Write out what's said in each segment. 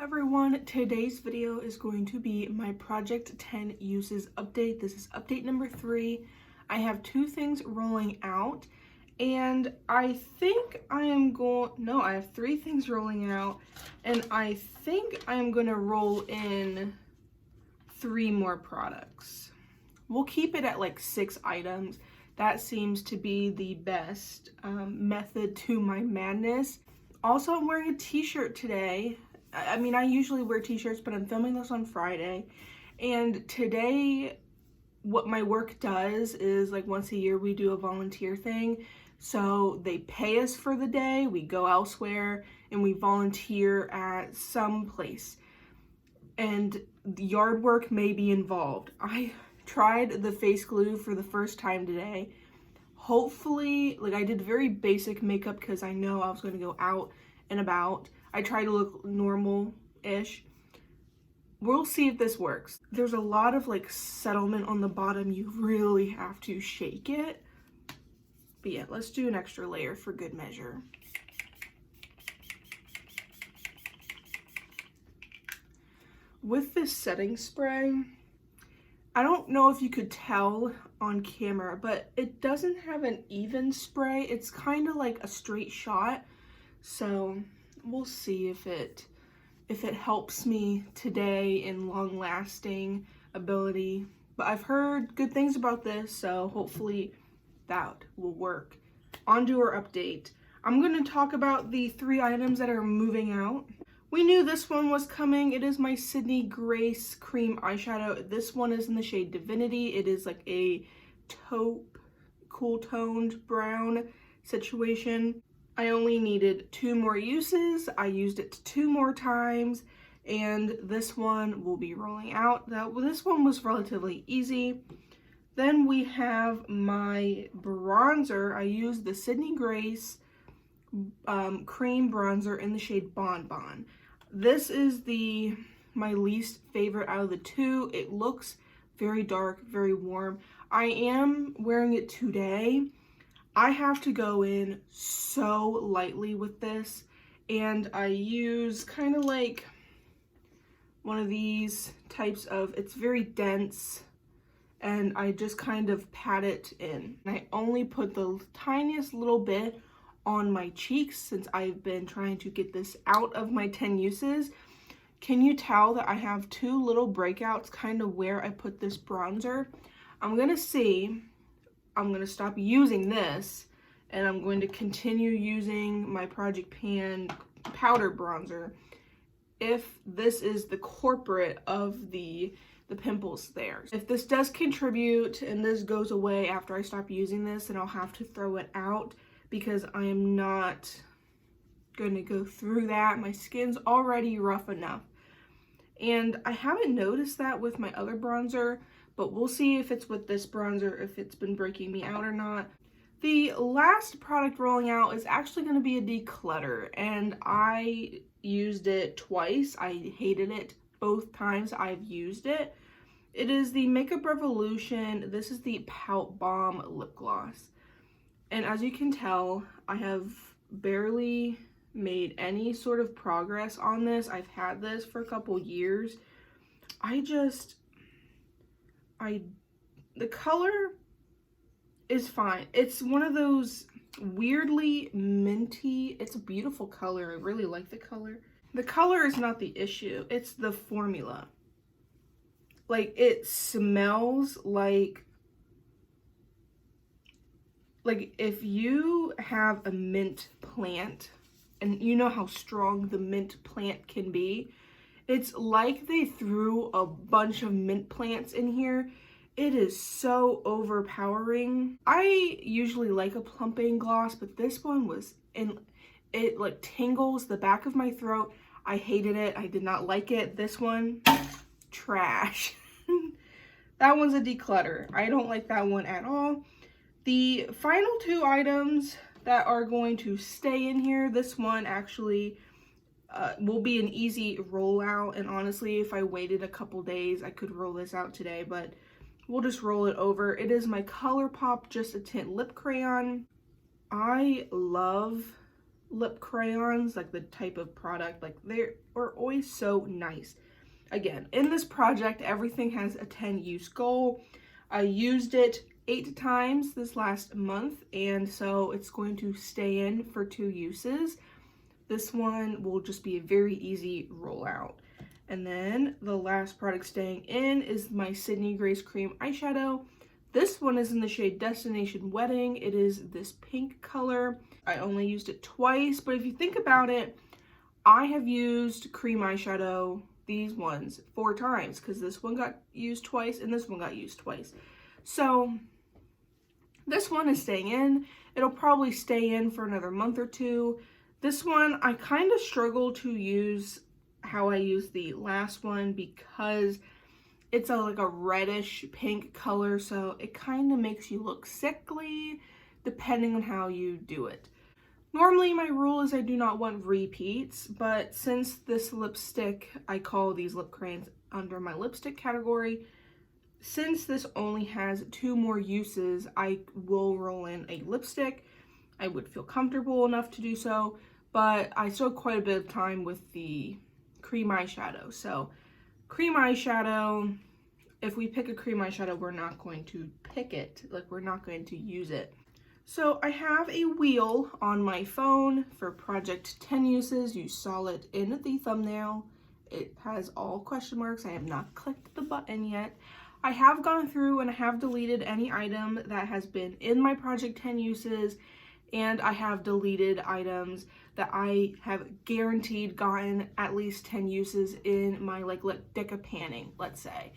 everyone, today's video is going to be my Project 10 uses update. This is update number 3. I have 2 things rolling out and I think I have 3 things rolling out and I think I am going to roll in 3 more products. We'll keep it at like 6 items. That seems to be the best method to my madness. Also, I'm wearing a t-shirt today. I mean, I usually wear t-shirts, but I'm filming this on Friday. And today, what my work does is, like, once a year we do a volunteer thing. So they pay us for the day, we go elsewhere, and we volunteer at some place. And yard work may be involved. I tried the face glue for the first time today. Hopefully, like, I did very basic makeup because I know I was going to go out and about. I try to look normal-ish. We'll see if this works. There's a lot of like settlement on the bottom. You really have to shake it. But yeah, let's do an extra layer for good measure. With this setting spray, I don't know if you could tell on camera, but it doesn't have an even spray. It's kind of like a straight shot. So we'll see if it helps me today in long-lasting ability. But I've heard good things about this, so hopefully that will work. On to our update. I'm going to talk about the 3 items that are moving out. We knew this one was coming. It is my Sydney Grace cream eyeshadow. This one is in the shade Divinity. It is like a taupe, cool toned brown situation. I only needed 2 more uses. I used it 2 more times, and this one will be rolling out. This one was relatively easy. Then we have my bronzer. I used the Sydney Grace cream bronzer in the shade Bonbon. This is my least favorite out of the 2. It looks very dark, very warm. I am wearing it today. I have to go in so lightly with this, and I use kind of like one of these types of, it's very dense, and I just kind of pat it in. And I only put the tiniest little bit on my cheeks since I've been trying to get this out of my 10 uses. Can you tell that I have 2 little breakouts kind of where I put this bronzer? I'm gonna stop using this, and I'm going to continue using my Project Pan powder bronzer if this is the culprit of the pimples there. If this does contribute and this goes away after I stop using this, then I'll have to throw it out because I am not going to go through that. My skin's already rough enough. And I haven't noticed that with my other bronzer, but we'll see if it's with this bronzer, if it's been breaking me out or not. The last product rolling out is actually going to be a declutter, and I used it twice. I hated it both times I've used it. It is the Makeup Revolution. This is the Pout Bomb lip gloss. And as you can tell, I have barely made any sort of progress on this. I've had this for a couple years. The color is fine. It's one of those weirdly minty, it's a beautiful color. I really like the color. The color is not the issue, it's the formula. Like, it smells like if you have a mint plant, and you know how strong the mint plant can be, it's like they threw a bunch of mint plants in here. It is so overpowering. I usually like a plumping gloss, but this one was it like tingles the back of my throat. I hated it. I did not like it. This one, trash. That one's a declutter. I don't like that one at all. The final 2 items that are going to stay in here, this one actually will be an easy rollout, and honestly, if I waited a couple days, I could roll this out today, but we'll just roll it over. It is my ColourPop Just a Tint Lip Crayon. I love lip crayons, like the type of product, like they are always so nice. Again, in this project, everything has a 10 use goal. I used it 8 times this last month, and so it's going to stay in for 2 uses. This one will just be a very easy rollout. And then the last product staying in is my Sydney Grace Cream eyeshadow. This one is in the shade Destination Wedding. It is this pink color. I only used it twice, but if you think about it, I have used cream eyeshadow, these ones, 4 times, because this one got used twice and this one got used twice. So this one is staying in. It'll probably stay in for another month or 2. This one, I kind of struggle to use how I used the last one because it's like a reddish pink color, so it kind of makes you look sickly depending on how you do it. Normally my rule is I do not want repeats, but since this lipstick, I call these lip crayons under my lipstick category, since this only has 2 more uses, I will roll in a lipstick. I would feel comfortable enough to do so, but I still have quite a bit of time with the cream eyeshadow. So cream eyeshadow, if we pick a cream eyeshadow, we're not going to pick it, like we're not going to use it. So I have a wheel on my phone for project 10 uses. You saw it in the thumbnail. It has all question marks. I have not clicked the button yet. I have gone through and I have deleted any item that has been in my project 10 uses, and I have deleted items that I have guaranteed gotten at least 10 uses in my like lip deca panning, let's say.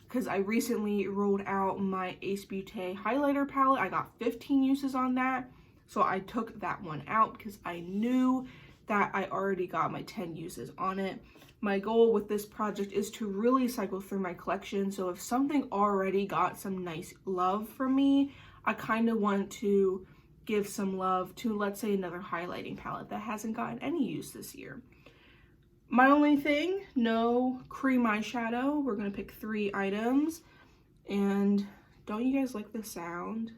Because I recently rolled out my Ace Beauté highlighter palette. I got 15 uses on that, so I took that one out because I knew that I already got my 10 uses on it. My goal with this project is to really cycle through my collection, so if something already got some nice love from me, I kind of want to give some love to, let's say, another highlighting palette that hasn't gotten any use this year. My only thing, no cream eyeshadow. We're gonna pick 3 items. And don't you guys like the sound?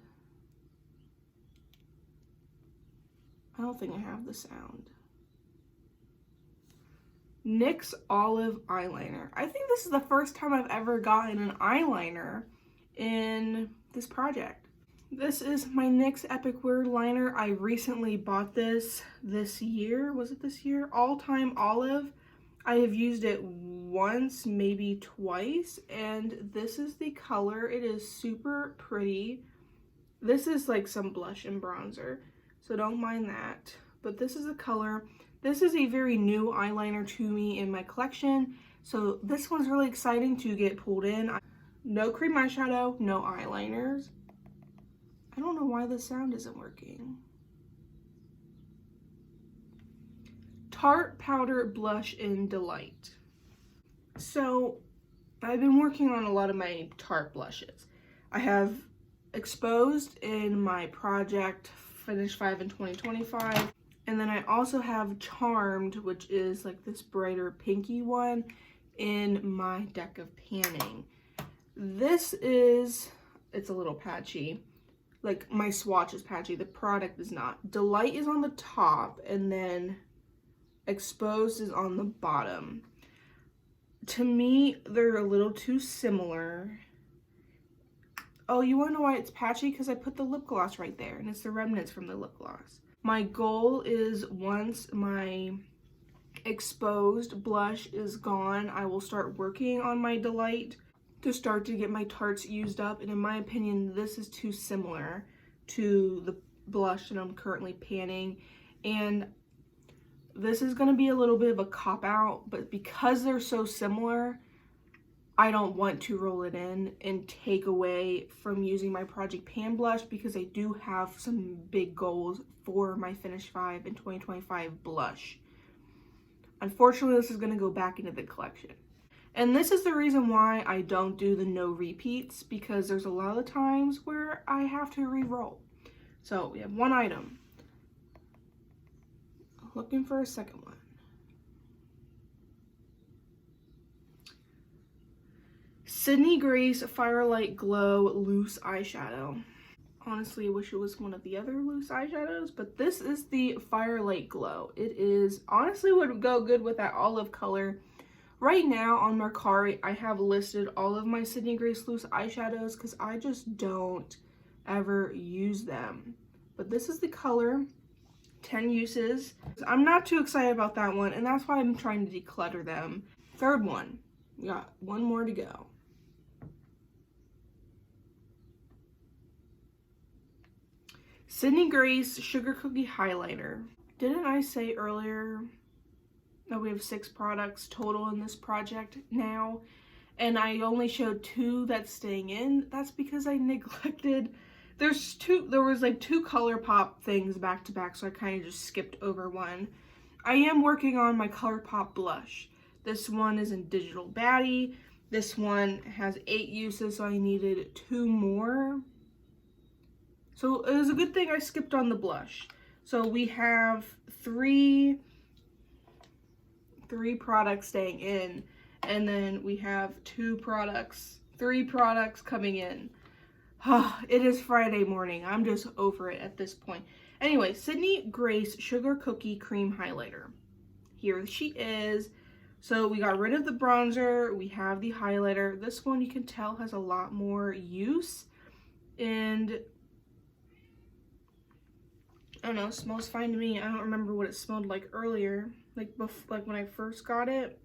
I don't think I have the sound. NYX Olive Eyeliner. I think this is the first time I've ever gotten an eyeliner in this project. This is my NYX Epic Wear Liner. I recently bought this year. Was it this year? All Time Olive. I have used it once, maybe twice, and this is the color. It is super pretty. This is like some blush and bronzer, so don't mind that. But this is the color. This is a very new eyeliner to me in my collection, so this one's really exciting to get pulled in. No cream eyeshadow, no eyeliners. I don't know why the sound isn't working. Tarte Powder Blush in Delight. So I've been working on a lot of my Tarte blushes. I have Exposed in my project Finish 5 in 2025. And then I also have Charmed, which is like this brighter pinky one, in my deck of panning. This is, it's a little patchy. Like my swatch is patchy, the product is not. Delight is on the top, and then Exposed is on the bottom. To me, they're a little too similar. Oh, you wanna know why it's patchy? Because I put the lip gloss right there, and it's the remnants from the lip gloss. My goal is once my Exposed blush is gone, I will start working on my Delight to start to get my Tartes used up. And in my opinion, this is too similar to the blush that I'm currently panning. And this is going to be a little bit of a cop-out, but because they're so similar, I don't want to roll it in and take away from using my Project Pan blush, because I do have some big goals for my Finish 5 in 2025 blush. Unfortunately, this is going to go back into the collection. And this is the reason why I don't do the no repeats, because there's a lot of times where I have to re-roll. So we have 1 item. Looking for a second one. Sydney Grace Firelight Glow Loose Eyeshadow. Honestly, I wish it was one of the other loose eyeshadows, but this is the Firelight Glow. It is honestly would go good with that olive color. Right now on Mercari, I have listed all of my Sydney Grace loose eyeshadows because I just don't ever use them. But this is the color, 10 uses. I'm not too excited about that one, and that's why I'm trying to declutter them. Third one, we got one more to go. Sydney Grace Sugar Cookie Highlighter. Didn't I say earlier that we have 6 products total in this project now, and I only showed 2 that's staying in? That's because I neglected. There was like 2 ColourPop things back to back, so I kind of just skipped over one. I am working on my ColourPop blush. This one is in Digital Baddie. This one has 8 uses, so I needed 2 more. So it was a good thing I skipped on the blush. So we have three products staying in, and then we have 3 products coming in. It is Friday morning. I'm just over it at this point. Anyway, Sydney Grace Sugar Cookie Cream Highlighter. Here she is. So we got rid of the bronzer. We have the highlighter. This one you can tell has a lot more use, and I don't know, it smells fine to me. I don't remember what it smelled like earlier, like when I first got it.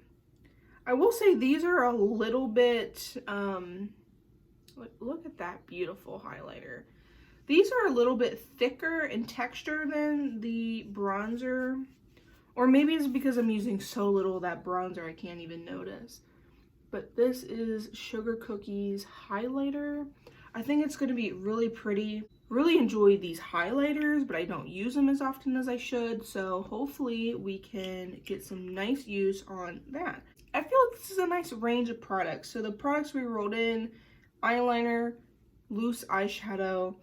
I will say these are a little bit, look at that beautiful highlighter. These are a little bit thicker in texture than the bronzer, or maybe it's because I'm using so little of that bronzer I can't even notice. But this is Sugar Cookies highlighter. I think it's going to be really pretty. Really enjoy these highlighters, but I don't use them as often as I should, so hopefully we can get some nice use on that. I feel like this is a nice range of products. So the products we rolled in: eyeliner, loose eyeshadow,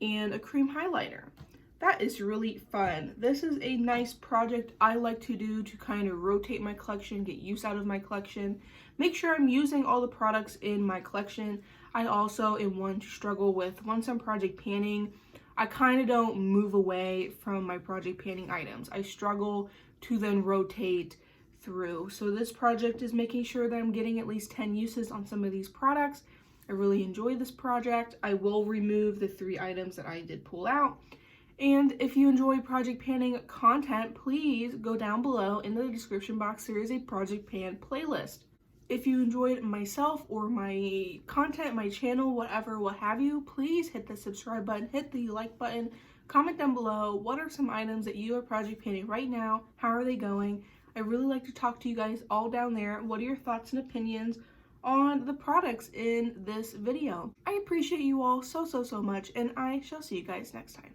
and a cream highlighter. That is really fun. This is a nice project I like to do to kind of rotate my collection, get use out of my collection, make sure I'm using all the products in my collection. I also am one to struggle with, once I'm project panning, I kind of don't move away from my project panning items. I struggle to then rotate through. So this project is making sure that I'm getting at least 10 uses on some of these products. I really enjoy this project. I will remove the 3 items that I did pull out. And if you enjoy project panning content, please go down below in the description box. There is a project pan playlist. If you enjoyed myself or my content, my channel, whatever, what have you, please hit the subscribe button, hit the like button, comment down below what are some items that you are project panning right now, how are they going. I really like to talk to you guys all down there. What are your thoughts and opinions on the products in this video? I appreciate you all so much, and I shall see you guys next time.